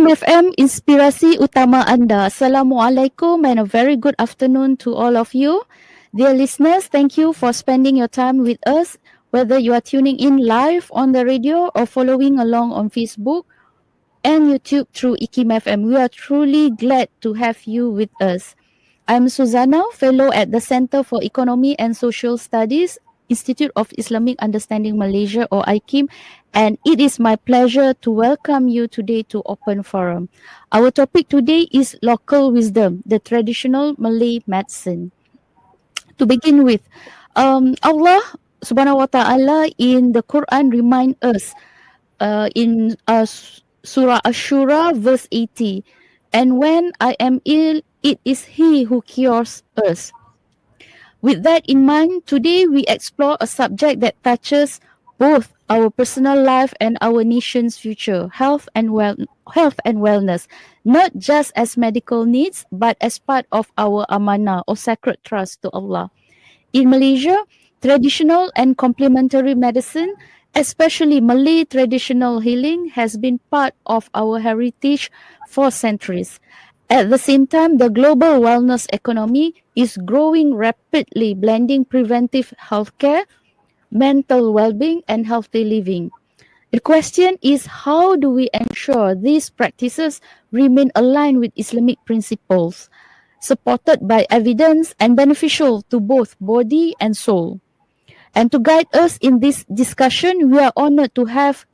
IKIM FM, inspirasi utama anda. Assalamualaikum and a very good afternoon to all of you. Dear listeners, thank you for spending your time with us, whether you are tuning in live on the radio or following along on Facebook and YouTube through IKIM FM. We are truly glad to have you with us. I'm Susanna, fellow at the Center for Economy and Social Studies, Institute of Islamic Understanding Malaysia or IKIM, and it is my pleasure to welcome you today to Open Forum. Our topic today is local wisdom, the traditional Malay medicine. To begin with, Allah Subhanahu wa Taala in the Quran remind us in Surah Ashura verse 80, and when I am ill, it is He who cures us. With that in mind, today we explore a subject that touches both our personal life and our nation's future, health and wellness, not just as medical needs, but as part of our amanah or sacred trust to Allah. In Malaysia, traditional and complementary medicine, especially Malay traditional healing, has been part of our heritage for centuries. At the same time, the global wellness economy is growing rapidly, blending preventive healthcare, mental well-being, and healthy living. The question is, how do we ensure these practices remain aligned with Islamic principles, supported by evidence and beneficial to both body and soul? And to guide us in this discussion, we are honored to have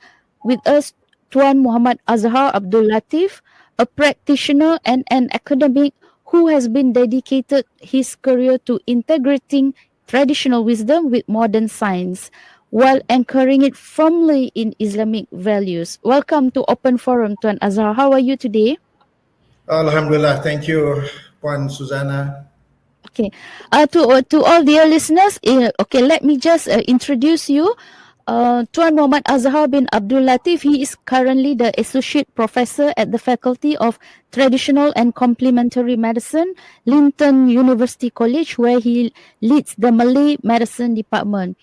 with us Tuan Muhammad Adzhar Abdul Latif, a practitioner and an academic who has been dedicated his career to integrating traditional wisdom with modern science while anchoring it firmly in Islamic values. Welcome to Open Forum, Tuan Adzhar. How are you today? Alhamdulillah, thank you, Puan Susanna. Okay, to all dear listeners, okay, let me just introduce you. Tuan Muhammad Adzhar bin Abdul Latif, he is currently the Associate Professor at the Faculty of Traditional and Complementary Medicine, Linton University College, where he leads the Malay Medicine Department.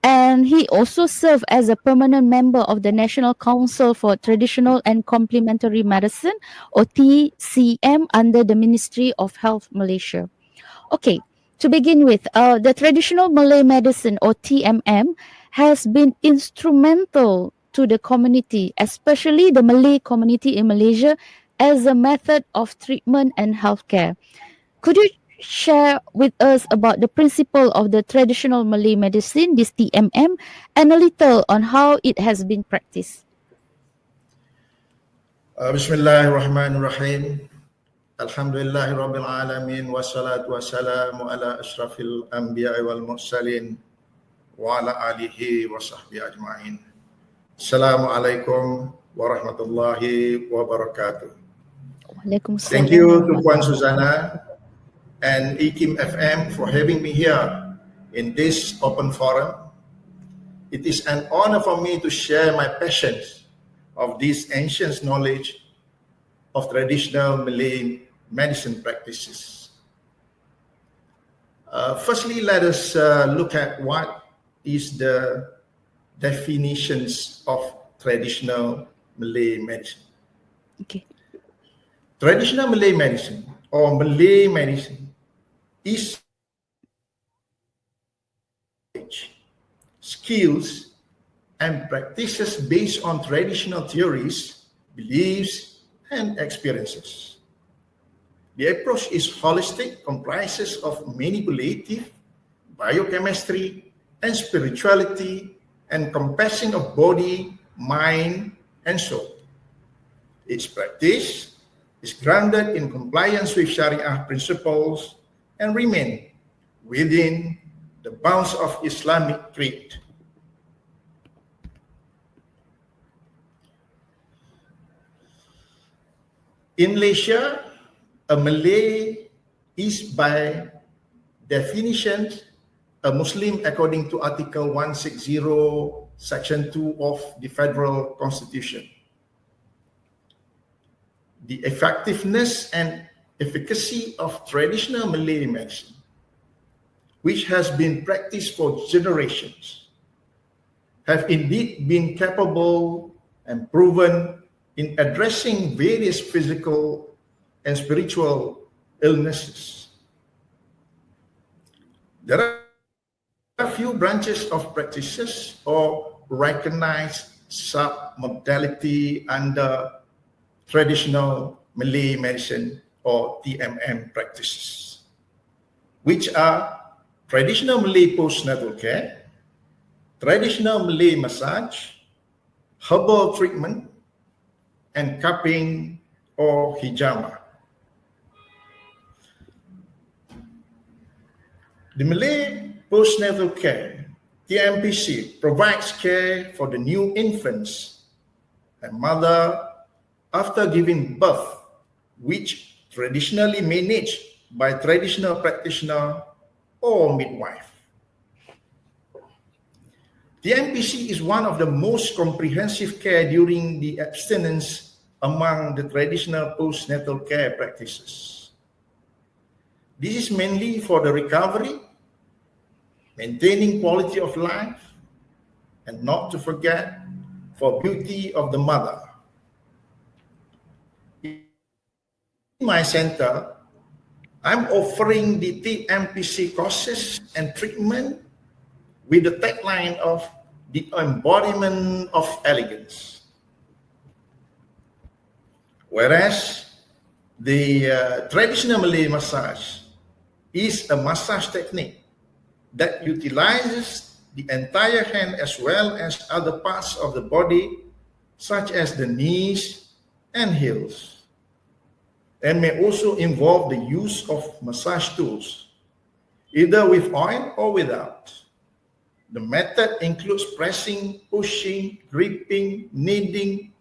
And he also served as a permanent member of the National Council for Traditional and Complementary Medicine, or TCM, under the Ministry of Health Malaysia. Okay, to begin with, the traditional Malay medicine, or TMM, has been instrumental to the community, especially the Malay community in Malaysia, as a method of treatment and healthcare. Could you share with us about the principle of the traditional Malay medicine, this TMM, and a little on how it has been practiced? Bismillahirrahmanirrahim. Alhamdulillahi Rabbil Alamin. Wassalatu wassalamu ala ashrafil anbiya wal mursalin wa ala alihi wa sahbihi ajma'in. Assalamualaikum warahmatullahi wabarakatuh. Thank you to Puan Susanna and IKIM FM for having me here in this open forum. It is an honor for me to share my passions of this ancient knowledge of traditional Malay medicine practices. Firstly, let us look at what is the definitions of traditional Malay medicine. Okay. Traditional Malay medicine or Malay medicine is skills and practices based on traditional theories, beliefs, and experiences. The approach is holistic, comprises of manipulative, biochemistry, and spirituality, encompassing of body, mind, and soul. Its practice is grounded in compliance with Sharia principles and remain within the bounds of Islamic creed. In Malaysia, a Malay is by definition a Muslim according to Article 160, Section 2 of the Federal Constitution. The effectiveness and efficacy of traditional Malay medicine, which has been practiced for generations, have indeed been capable and proven in addressing various physical and spiritual illnesses. There are a few branches of practices or recognized sub-modality under traditional Malay medicine or TMM practices, which are traditional Malay postnatal care, traditional Malay massage, herbal treatment, and cupping or hijama. The Malay postnatal care, TMPC, provides care for the new infants and mother after giving birth, which traditionally managed by traditional practitioner or midwife. TMPC is one of the most comprehensive care during the abstinence among the traditional postnatal care practices. This is mainly for the recovery, maintaining quality of life, and not to forget, for beauty of the mother. In my center, I'm offering the TMPC courses and treatment with the tagline of the embodiment of elegance. Whereas the traditional Malay massage is a massage technique that utilizes the entire hand as well as other parts of the body, such as the knees and heels, and may also involve the use of massage tools, either with oil or without. The method includes pressing, pushing, gripping, kneading,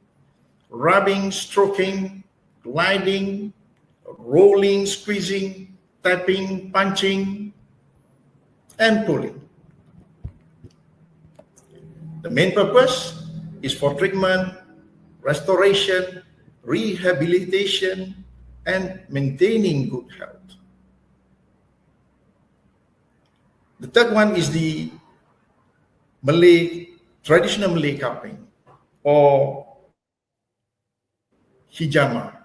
rubbing, stroking, gliding, rolling, squeezing, tapping, punching, and pulling. The main purpose is for treatment, restoration, rehabilitation, and maintaining good health. The third one is the traditional Malay cupping or hijama.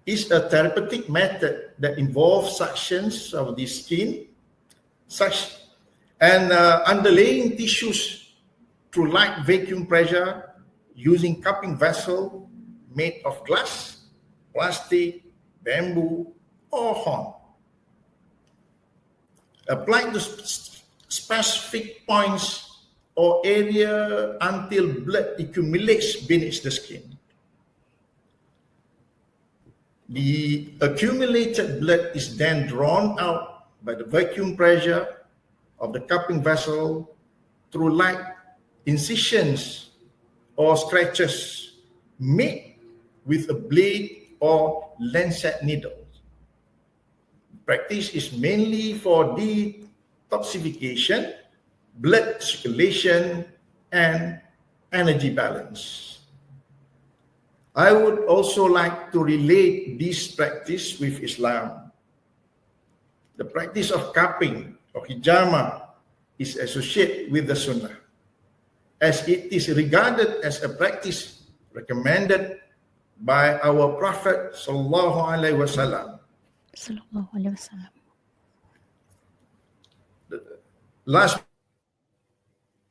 Is a therapeutic method that involves suctions of the skin and underlaying tissues through light vacuum pressure using cupping vessel made of glass, plastic, bamboo, or horn. Applied to specific points or area until blood accumulates beneath the skin. The accumulated blood is then drawn out by the vacuum pressure of the cupping vessel through light incisions or scratches made with a blade or lancet needle. Practice is mainly for detoxification, blood circulation, and energy balance. I would also like to relate this practice with Islam. The practice of cupping or hijama is associated with the Sunnah, as it is regarded as a practice recommended by our Prophet Sallallahu Alaihi Wasallam. Last but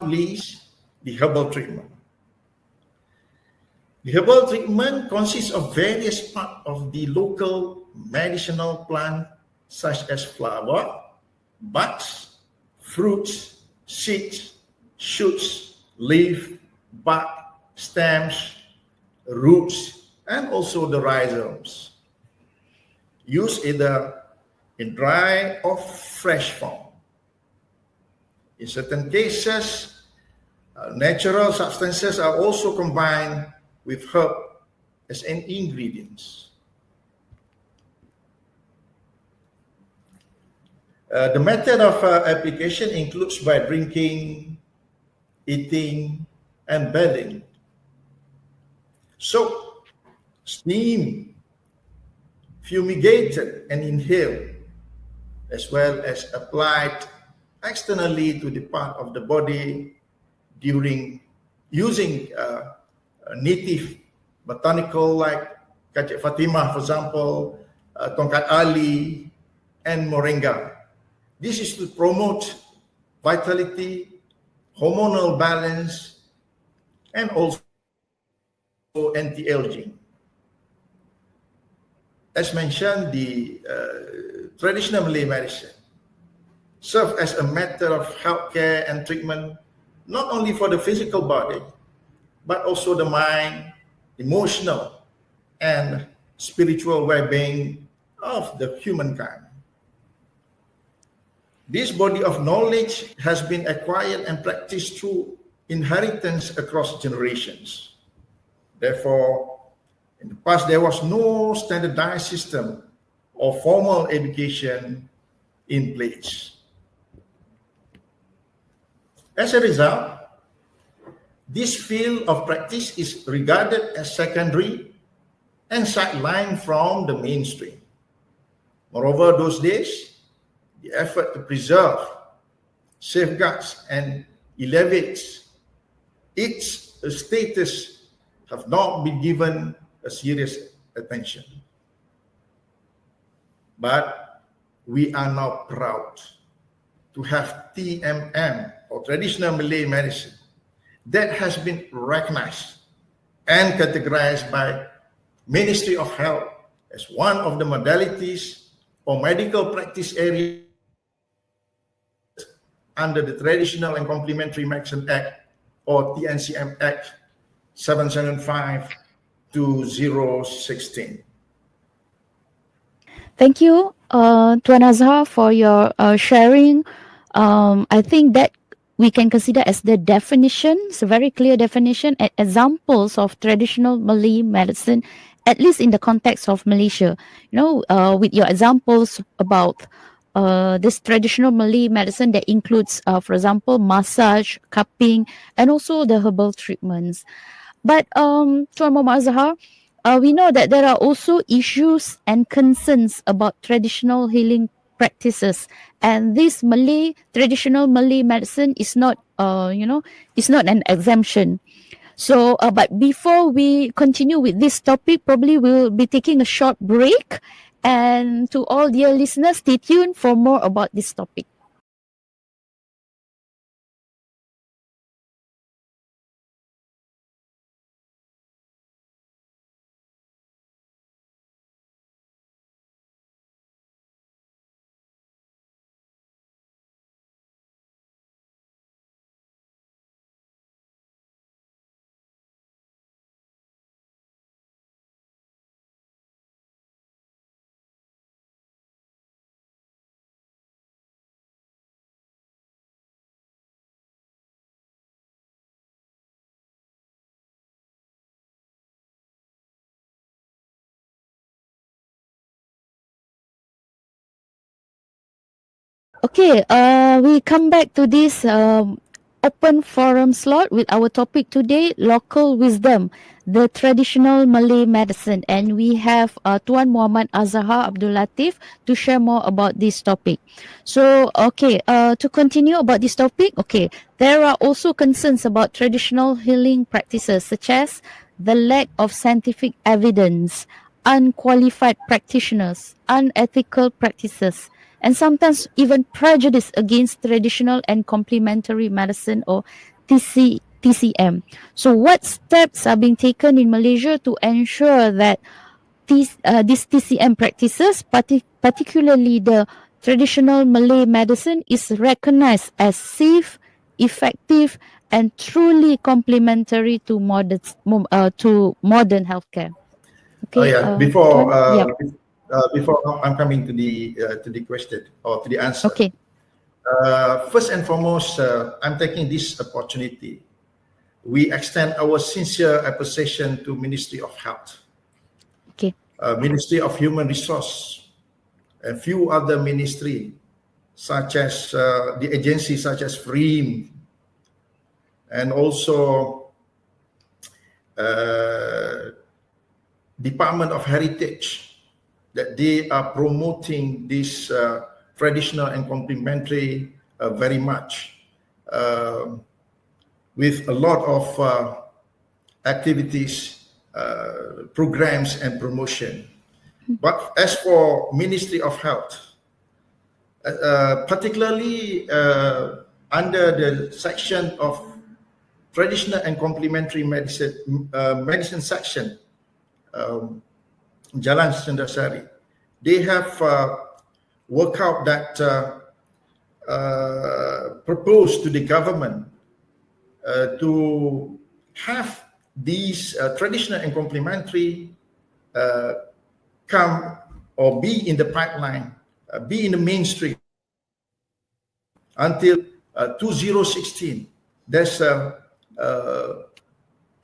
not least, the herbal treatment. The herbal treatment consists of various parts of the local medicinal plant, such as flower, buds, fruits, seeds, shoots, leaf, bark, stems, roots, and also the rhizomes. Used either in dry or fresh form. In certain cases, natural substances are also combined with herb as an ingredients. The method of application includes by drinking, eating, and bathing. Soak, steam, fumigated, and inhaled, as well as applied externally to the part of the body during using native botanical like Kacik Fatimah, for example, Tongkat Ali, and Moringa. This is to promote vitality, hormonal balance, and also anti-aging. As mentioned, the traditional Malay medicine serve as a matter of healthcare and treatment, not only for the physical body, but also the mind, emotional, and spiritual well-being of the humankind. This body of knowledge has been acquired and practiced through inheritance across generations. Therefore, in the past, there was no standardized system of formal education in place. As a result, this field of practice is regarded as secondary and sidelined from the mainstream. Moreover, those days, the effort to preserve, safeguards, and elevate its status have not been given a serious attention. But we are now proud to have TMM, or traditional Malay medicine, that has been recognized and categorized by Ministry of Health as one of the modalities or medical practice areas under the Traditional and Complementary Medicine Act, or TNCM Act 775-2016. Thank you, Tuan Adzhar, for your sharing. I think that we can consider as the definitions, a very clear definition and examples of traditional Malay medicine, at least in the context of Malaysia. With your examples about this traditional Malay medicine that includes, for example, massage, cupping, and also the herbal treatments. But Tuan Muhammad Adzhar, we know that there are also issues and concerns about traditional healing practices, and this traditional Malay medicine is not, is not an exemption. So, but before we continue with this topic, probably we'll be taking a short break. And to all dear listeners, stay tuned for more about this topic. Okay, we come back to this open forum slot with our topic today, local wisdom, the traditional Malay medicine. And we have Tuan Muhammad Adzhar Abdul Latif to share more about this topic. So, okay, to continue about this topic, okay, there are also concerns about traditional healing practices, such as the lack of scientific evidence, unqualified practitioners, unethical practices, and sometimes even prejudice against traditional and complementary medicine, or TCM. So what steps are being taken in Malaysia to ensure that these TCM practices, particularly the traditional Malay medicine, is recognized as safe, effective, and truly complementary to modern healthcare? Okay, before I'm coming to the question or to the answer. Okay. First and foremost, I'm taking this opportunity. We extend our sincere appreciation to Ministry of Health, okay, Ministry of Human Resource, and few other ministry, such as the agencies such as FREEM, and also Department of Heritage, that they are promoting this traditional and complementary very much, with a lot of activities programs and promotion. But as for Ministry of Health, particularly under the section of traditional and complementary medicine section, Jalan Sendasari, they have worked out that proposed to the government to have these traditional and complementary come or be in the pipeline, be in the mainstream until 2016. There's a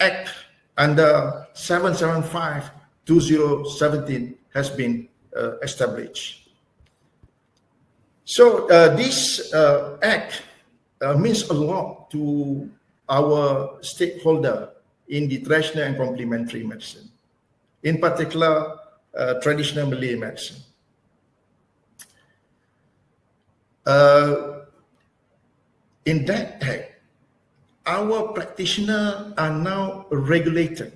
act under 775/2017 has been established. So this act means a lot to our stakeholder in the traditional and complementary medicine, in particular traditional Malay medicine. In that act, our practitioners are now regulated.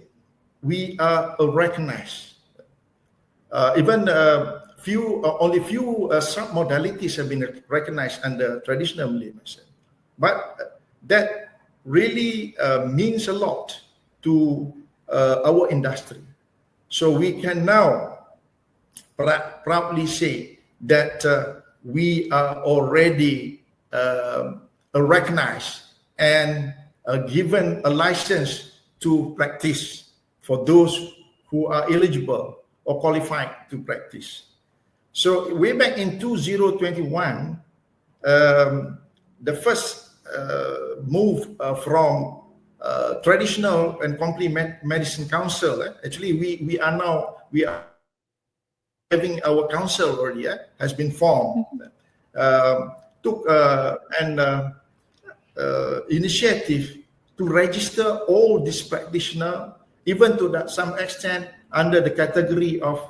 We are recognized. Even only few sub-modalities have been recognized under traditional Malay medicine. But that really means a lot to our industry. So we can now proudly say that we are already recognized and given a license to practice for those who are eligible or qualified to practice. So way back in 2021, the first move from traditional and complementary medicine council. Actually, we are having our council already has been formed. Took an initiative to register all these practitioners, even to that some extent under the category of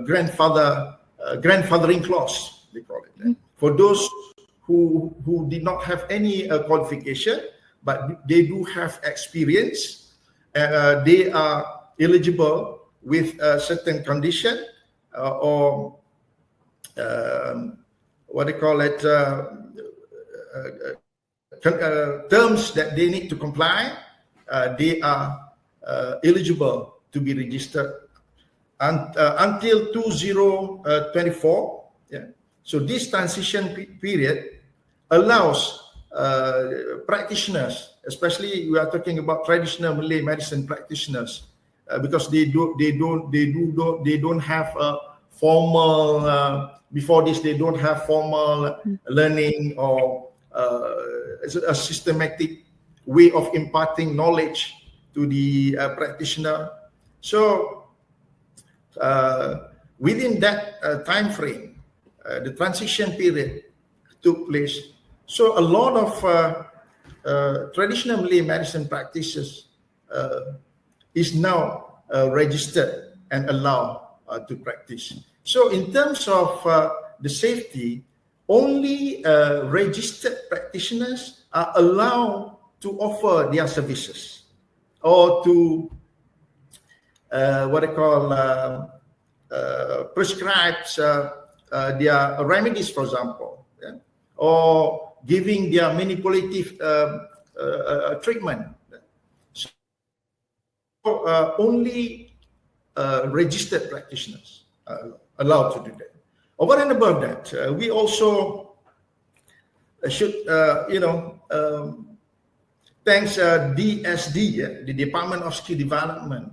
grandfathering clause, they call it. For those who did not have any qualification, but they do have experience, they are eligible with a certain condition or what they call it, terms that they need to comply. They are eligible to be registered until 2024. So this transition period allows practitioners, especially we are talking about traditional Malay medicine practitioners, because they don't have a formal before this, they don't have formal learning or a systematic way of imparting knowledge to the practitioner. So within that time frame, the transition period took place. So a lot of traditional Malay medicine practices is now registered and allowed to practice. So in terms of the safety, only registered practitioners are allowed to offer their services or to what they call prescribe their remedies, for example, or giving their manipulative treatment. So only registered practitioners are allowed to do that. Over and above that, we also should, thanks DSD, the Department of Skill Development,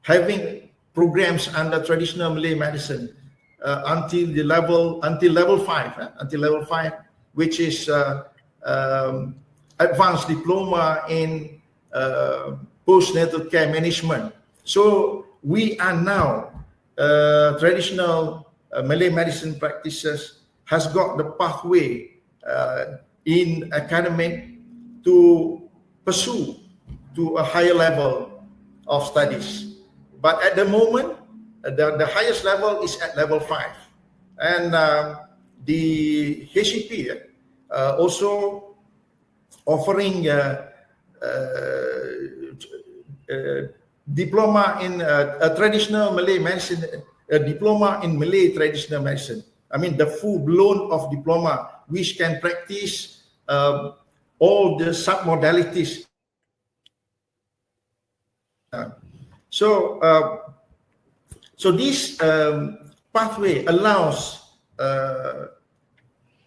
having programs under traditional Malay medicine until level 5, which is advanced diploma in postnatal care management. So we are now traditional Malay medicine practitioners has got the pathway in academic to pursue to a higher level of studies. But at the moment, the highest level is at level 5. And the HCP also offering diploma in a traditional Malay medicine, a diploma in Malay traditional medicine. I mean, the full-blown of diploma, which can practice all the submodalities. So this pathway allows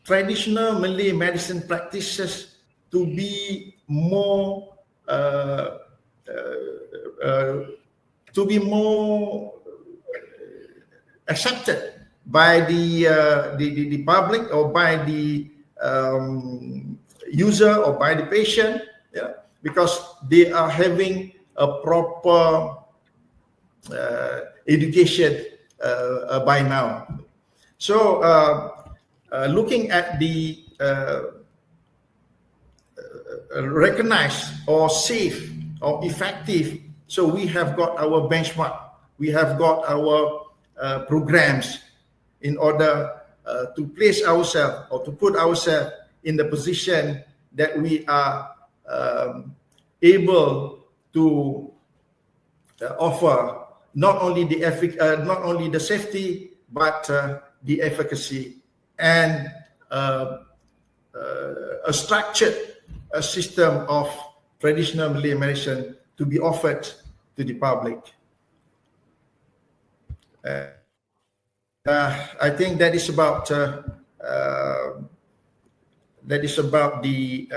traditional Malay medicine practices to be more accepted by the public, or by the user, or by the patient, because they are having a proper education by now. So looking at the recognized or safe or effective, so we have got our benchmark, we have got our programs in order to place ourselves, or to put ourselves in the position that we are able to offer not only the safety, but the efficacy, and a structured system of traditional Malay medicine to be offered to the public. I think that is about the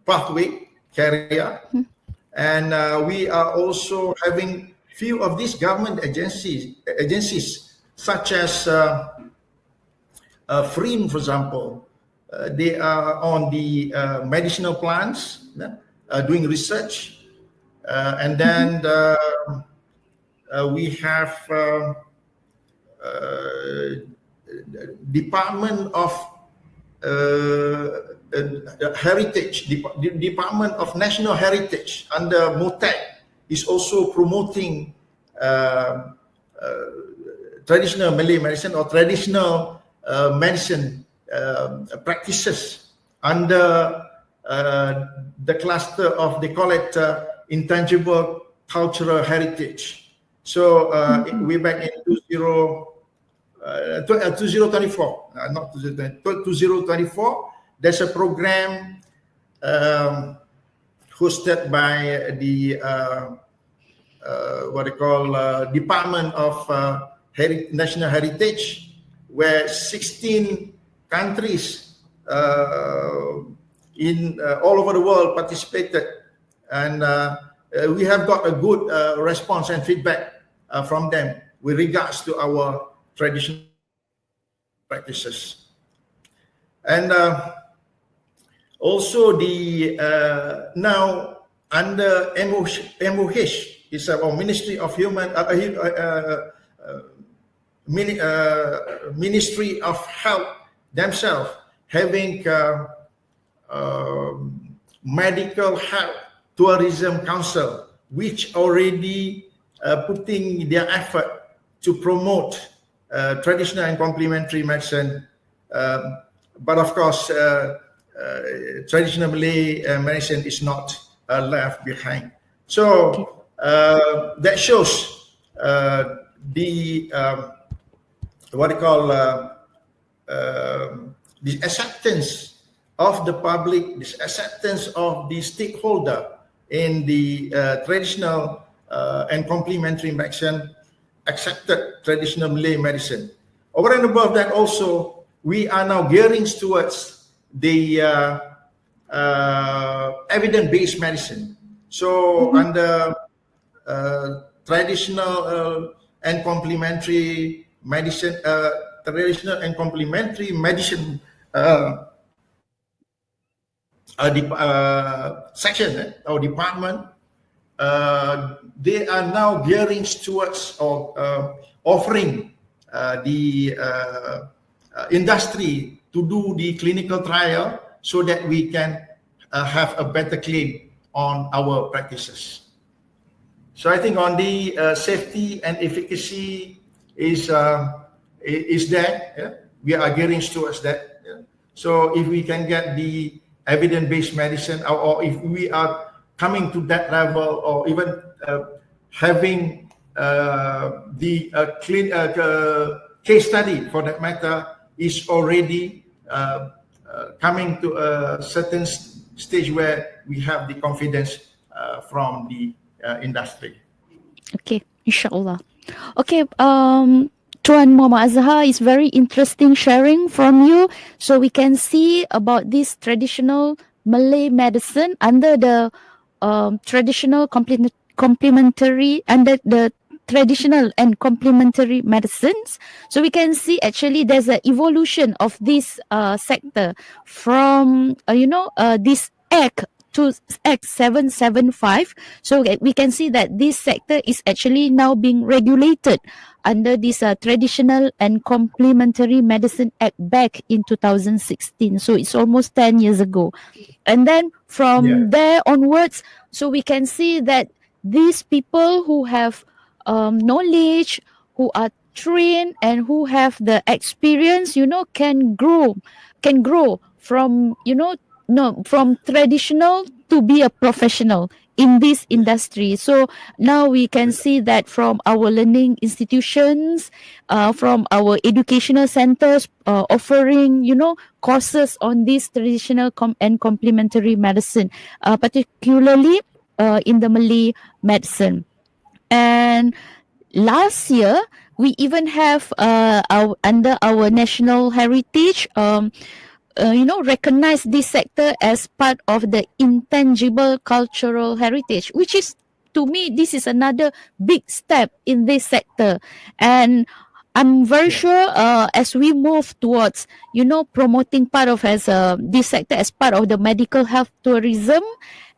pathway career, and we are also having few of these government agencies such as FRIM, for example. They are on the medicinal plants, doing research, and then we have Department of Heritage, Department of National Heritage under Mohd is also promoting traditional Malay medicine, or traditional medicine practices under the cluster of, they call it intangible cultural heritage. So way back in 2024, not 2024, there's a program hosted by the what they call Department of National Heritage, where 16 countries in all over the world participated, and we have got a good response and feedback from them with regards to our traditional practices. And also the now under MOH is our Ministry of Ministry of Health themselves having Medical Health Tourism Council, which already putting their effort to promote traditional and complementary medicine, but of course traditional Malay medicine is not left behind. So that shows the what they call the acceptance of the public, this acceptance of the stakeholder in the traditional and complementary medicine, accepted traditional Malay medicine. Over and above that, also we are now gearing towards the evidence-based medicine. So under traditional and complementary medicine, section or department, they are now gearing towards or offering the industry to do the clinical trial so that we can have a better claim on our practices. So I think on the safety and efficacy is there. Yeah? We are gearing towards that. Yeah? So if we can get the evidence-based medicine, or if we are coming to that level, or even having the case study for that matter is already coming to a certain stage where we have the confidence from the industry. Okay, inshallah. Okay, Tuan Muhammad Adzhar, is very interesting sharing from you. So we can see about this traditional Malay medicine under the traditional complementary, under the traditional and complementary medicines. So we can see actually there's an evolution of this sector from this Act to Act 775. So we can see that this sector is actually now being regulated under this Traditional and Complementary Medicine Act back in 2016. So it's almost 10 years ago. And then from there onwards, so we can see that these people who have knowledge, who are trained and who have the experience, can grow from, from traditional to be a professional in this industry. So now we can see that from our learning institutions, from our educational centers offering, courses on this traditional and complementary medicine, particularly in the Malay medicine. And last year, we even have under our national heritage, recognize this sector as part of the intangible cultural heritage, which is, to me, this is another big step in this sector. And I'm very sure as we move towards, promoting part of as this sector as part of the medical health tourism,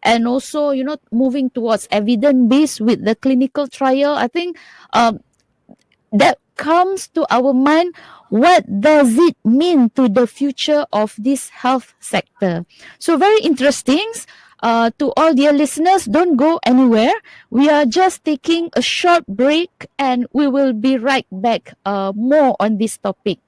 and also, moving towards evidence-based with the clinical trial, I think that comes to our mind, what does it mean to the future of this health sector? So very interesting. To all dear listeners, don't go anywhere. We are just taking a short break and we will be right back more on this topic.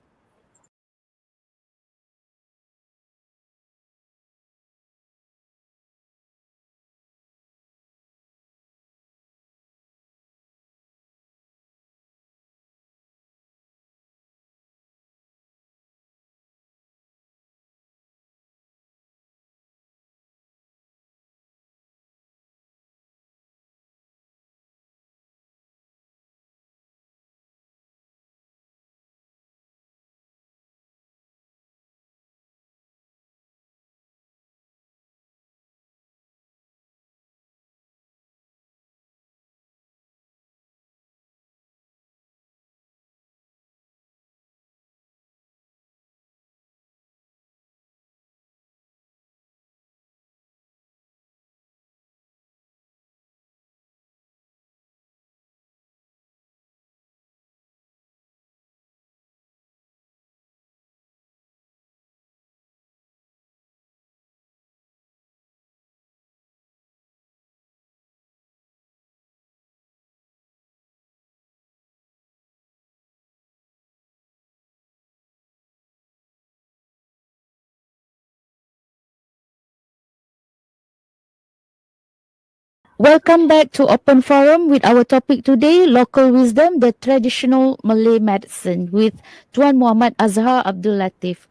Welcome back to Open Forum with our topic today, Local Wisdom, the Traditional Malay Medicine, with Tuan Muhammad Adzhar Abdul Latif.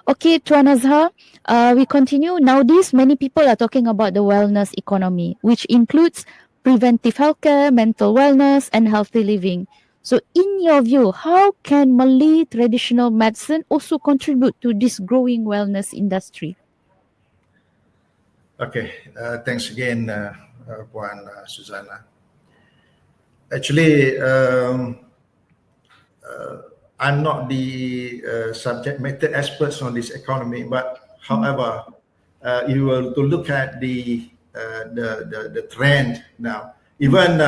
Okay, Tuan Adzhar, we continue. Nowadays, many people are talking about the wellness economy, which includes preventive healthcare, mental wellness, and healthy living. So in your view, how can Malay traditional medicine also contribute to this growing wellness industry? Okay, thanks again, Puan Susanna. Actually, I'm not the subject matter experts on this economy, but however, you will to look at the trend now. Even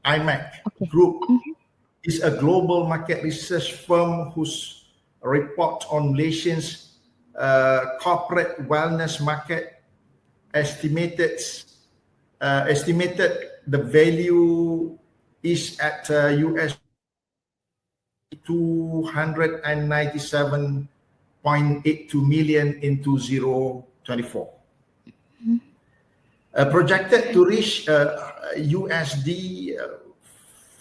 IMARC Group is a global market research firm whose report on Malaysia's corporate wellness market estimated the value is at US 297.82 million in 2024. projected to reach USD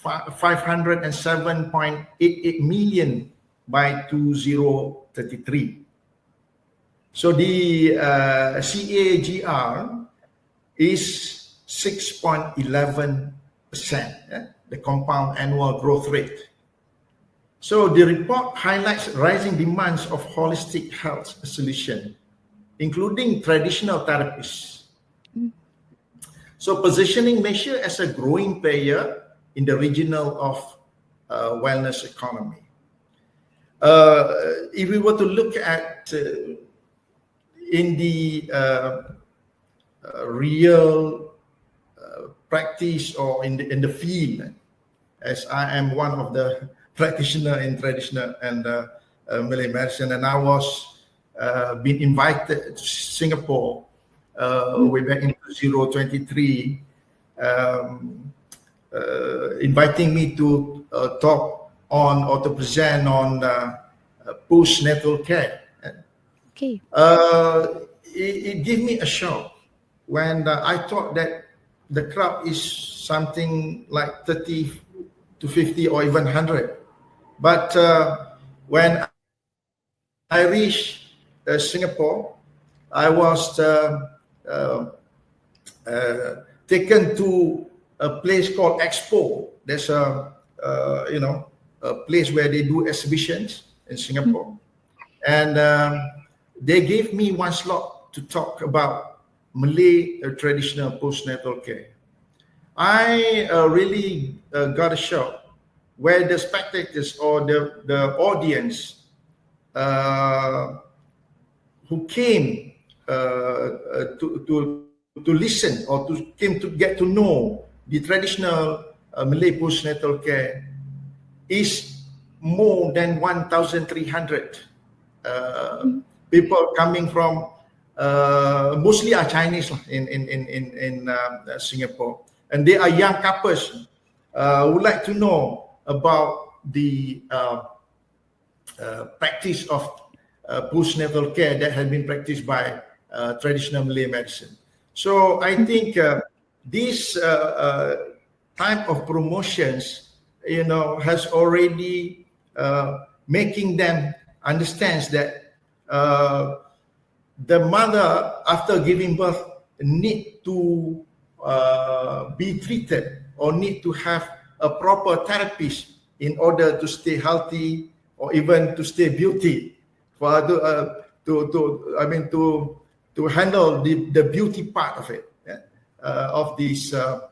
507.88 million by 2033. So the CAGR is 6.11%, the compound annual growth rate. So the report highlights rising demands of holistic health solution, including traditional therapies. So positioning Malaysia as a growing player in the regional of wellness economy. If we were to look at in the real practice or in the field, as I am one of the practitioner in traditional and Malay medicine, and I was been invited to Singapore way back in 2023, inviting me to talk on or to present on postnatal care. Okay. It gave me a shock when I thought that the crowd is something like 30 to 50 or even 100. But when I reached Singapore, I was taken to a place called Expo. There's a place where they do exhibitions in Singapore, and they gave me one slot to talk about Malay traditional postnatal care. I really got a shock where the spectators or the audience who came to listen or came to get to know the traditional Malay postnatal care is more than 1,300 people coming from mostly are Chinese in Singapore, and they are young couples would like to know about the practice of postnatal care that has been practiced by traditional Malay medicine. So I think this type of promotions, has already making them understands that the mother after giving birth need to be treated or need to have a proper therapist in order to stay healthy or even to stay beauty, for to handle the beauty part of it, of this the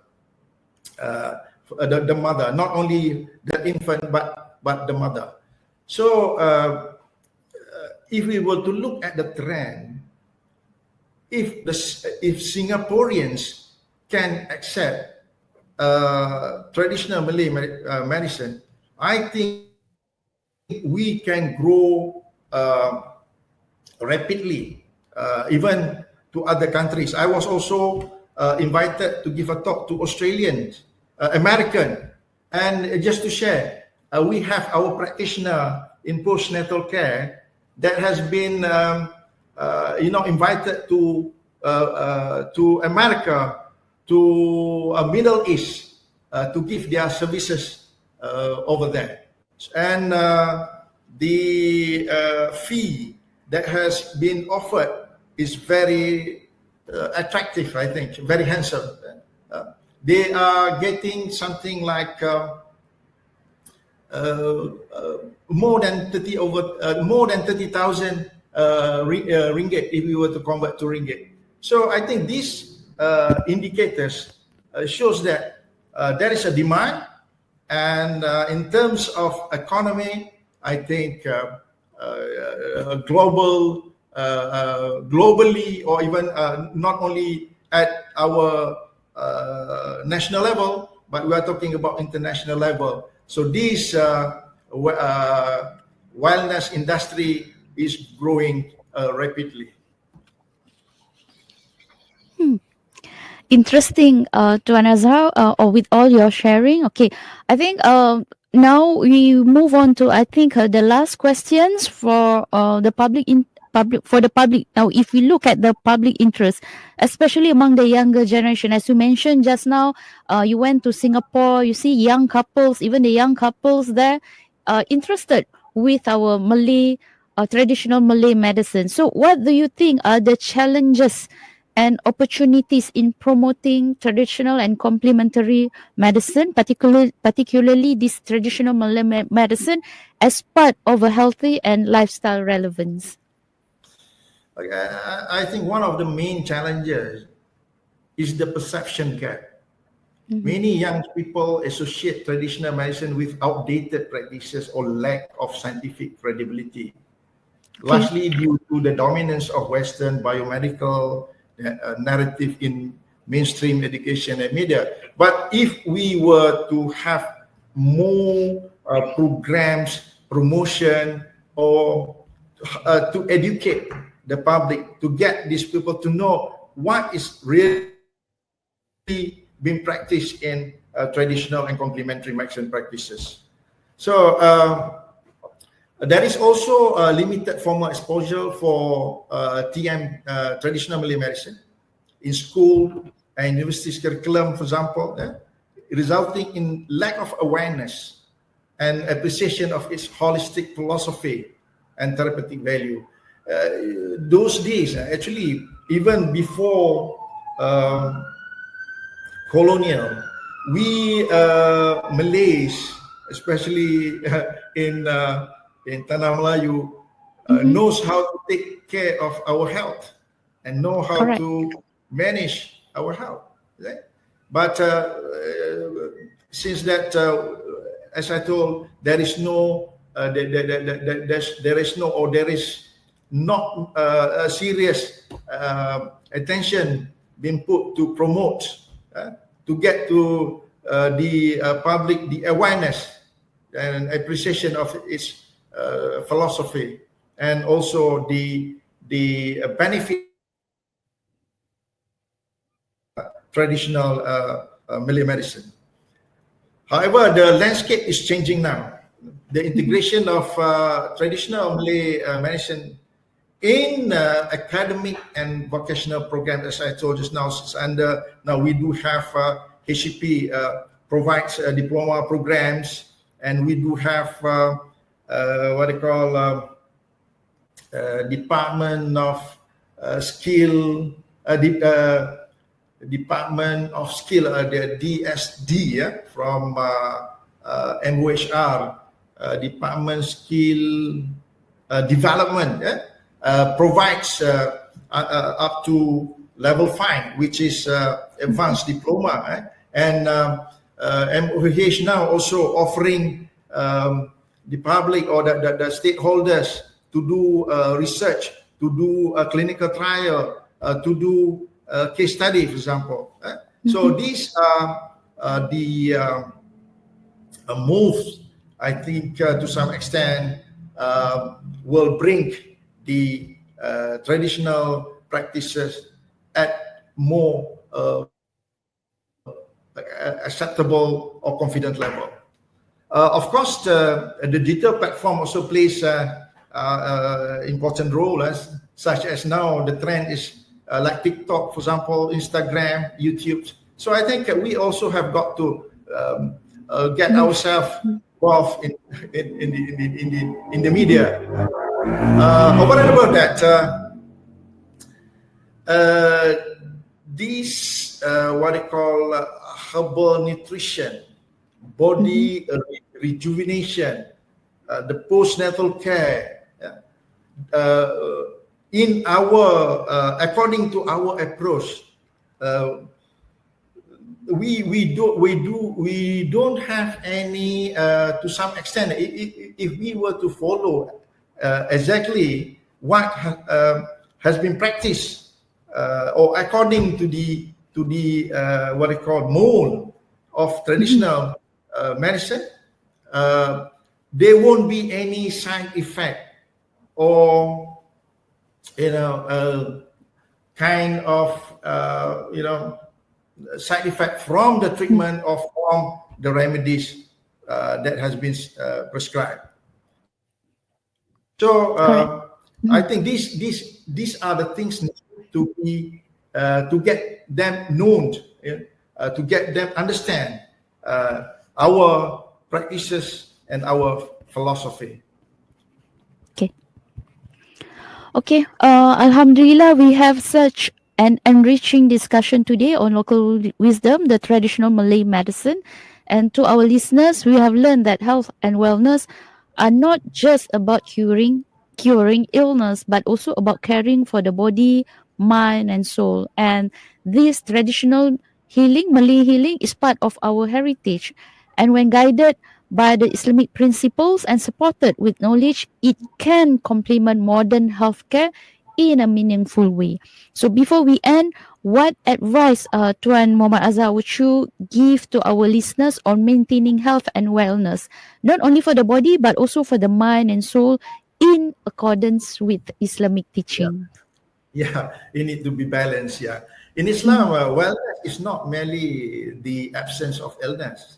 mother, not only the infant but the mother. So if we were to look at the trend, if Singaporeans can accept traditional Malay medicine, I think we can grow rapidly, even to other countries. I was also invited to give a talk to Australians, American, and just to share, we have our practitioner in postnatal care that has been, invited to America, to Middle East, to give their services over there. And the fee that has been offered is very attractive, I think, very handsome. They are getting something like more than 30,000 ringgit if we were to convert to ringgit. So I think these indicators shows that there is a demand, and in terms of economy, I think globally, or even not only at our national level, but we are talking about international level. So this wellness industry is growing rapidly. Interesting, Tuan Adzhar, or with all your sharing. Okay, I think now we move on to, I think, the last questions for the public public. Now, if we look at the public interest, especially among the younger generation, as you mentioned just now, you went to Singapore, you see young couples, even the young couples there, interested with our Malay, traditional Malay medicine. So what do you think are the challenges and opportunities in promoting traditional and complementary medicine, particularly this traditional Malay medicine, as part of a healthy and lifestyle relevance? I think one of the main challenges is the perception gap. Many young people associate traditional medicine with outdated practices or lack of scientific credibility, largely due to the dominance of Western biomedical narrative in mainstream education and media. But if we were to have more programs, promotion, or to educate the public, to get these people to know what is really being practiced in traditional and complementary medicine practices. So there is also a limited formal exposure for TM, traditional Malay medicine, in school and university curriculum, for example, resulting in lack of awareness and appreciation of its holistic philosophy and therapeutic value. Those days, actually, even before colonial, we Malays, especially in Tanah Melayu, knows how to take care of our health and know how to manage our health. Right? But since that, as I told, there is no not a serious attention being put to promote, to get to the public the awareness and appreciation of its philosophy, and also the benefit traditional Malay medicine. However, the landscape is changing now. The integration of traditional Malay medicine in academic and vocational programs, as I told just now, and now we do have HCP provides diploma programs, and we do have what they call Department of Skill, Department of Skill, the DSD, from MOHR, Department Skill Development, provides up to level 5, which is advanced diploma, and MOH now also offering the public or the stakeholders to do research, to do a clinical trial, to do a case study, for example. So these are the moves, I think, to some extent, will bring the traditional practices at more acceptable or confident level. Of course, the digital platform also plays an important role, such as now the trend is like TikTok, for example, Instagram, YouTube. So I think we also have got to get ourselves involved in the media. Over and above that, these what they call herbal nutrition, body rejuvenation, the postnatal care, in our according to our approach, we don't have any to some extent. If we were to follow exactly what has been practiced, or according to the what they call mold of traditional medicine, there won't be any side effect or kind of side effect from the treatment or from the remedies that has been prescribed. So I think these are the things to be to get them known, to get them understand our practices and our philosophy. Okay, Alhamdulillah, we have such an enriching discussion today on local wisdom, the traditional Malay medicine. And to our listeners, we have learned that health and wellness are not just about curing illness, but also about caring for the body, mind, and soul. And this traditional healing, Malay healing, is part of our heritage. And when guided by the Islamic principles and supported with knowledge, it can complement modern healthcare in a meaningful way. So before we end, what advice, Tuan Muhammad Adzhar, would you give to our listeners on maintaining health and wellness, not only for the body, but also for the mind and soul in accordance with Islamic teaching? Yeah, it need to be balanced. Yeah, in Islam, wellness is not merely the absence of illness.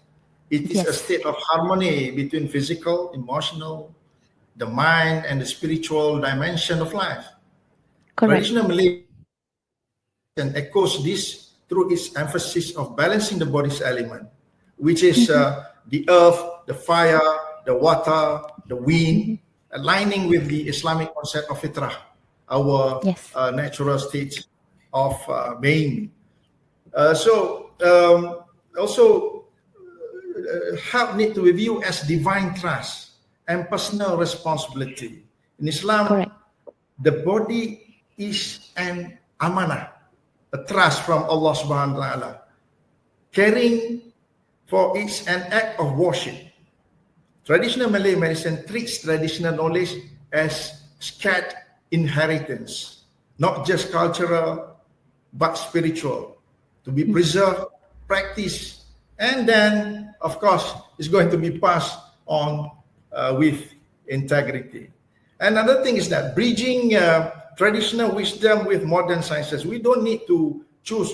It is a state of harmony between physical, emotional, the mind, and the spiritual dimension of life. Correct. Traditional Malay echoes this through its emphasis of balancing the body's element, which is the earth, the fire, the water, the wind, aligning with the Islamic concept of fitrah, our natural state of being. Also, health need to be viewed as divine trust and personal responsibility. In Islam, the body is an amanah, a trust from Allah subhanahu wa ta'ala. Caring for it's an act of worship. Traditional Malay medicine treats traditional knowledge as sacred inheritance, not just cultural, but spiritual, to be preserved, practiced, and then, of course, it's going to be passed on with integrity. Another thing is that bridging traditional wisdom with modern sciences. We don't need to choose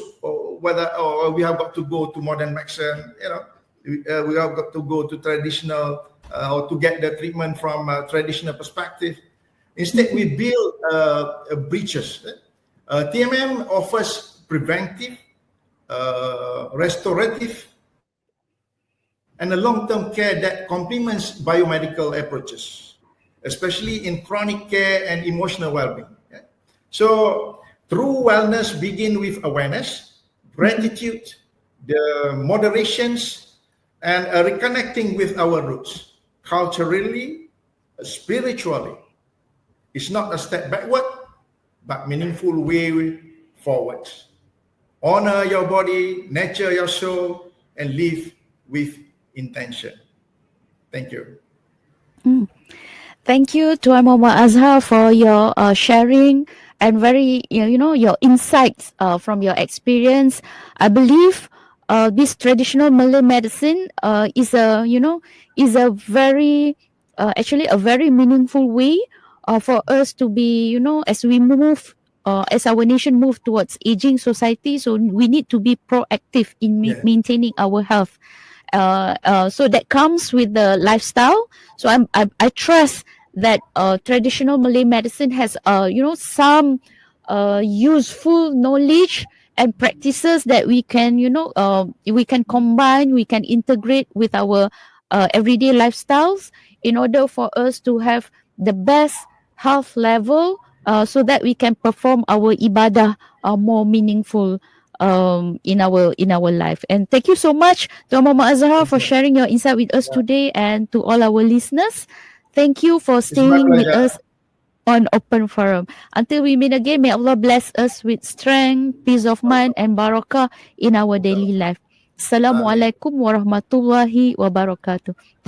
whether we have got to go to modern medicine. We have got to go to traditional or to get the treatment from a traditional perspective. Instead, we build bridges. TMM offers preventive, restorative, and a long-term care that complements biomedical approaches, especially in chronic care and emotional well-being. So, true wellness begins with awareness, gratitude, the moderations, and reconnecting with our roots, culturally, spiritually. It's not a step backward, but meaningful way forward. Honor your body, nurture your soul, and live with intention. Thank you. Thank you, Tuan Muhammad Adzhar, for your sharing and very, your insights from your experience. I believe this traditional Malay medicine is a very, actually a very meaningful way for us to be, as we move, as our nation move towards aging society. So we need to be proactive in maintaining our health. So that comes with the lifestyle. So I trust that traditional Malay medicine has some useful knowledge and practices that we can we can combine, we can integrate with our everyday lifestyles in order for us to have the best health level, so that we can perform our ibadah more meaningful in our life. And thank you so much, Tuan Muhammad Adzhar, for sharing your insight with us today, and to all our listeners. Thank you for staying with us on Open Forum. Until we meet again, may Allah bless us with strength, peace of mind, and barakah in our daily life. Assalamualaikum warahmatullahi wabarakatuh. Thank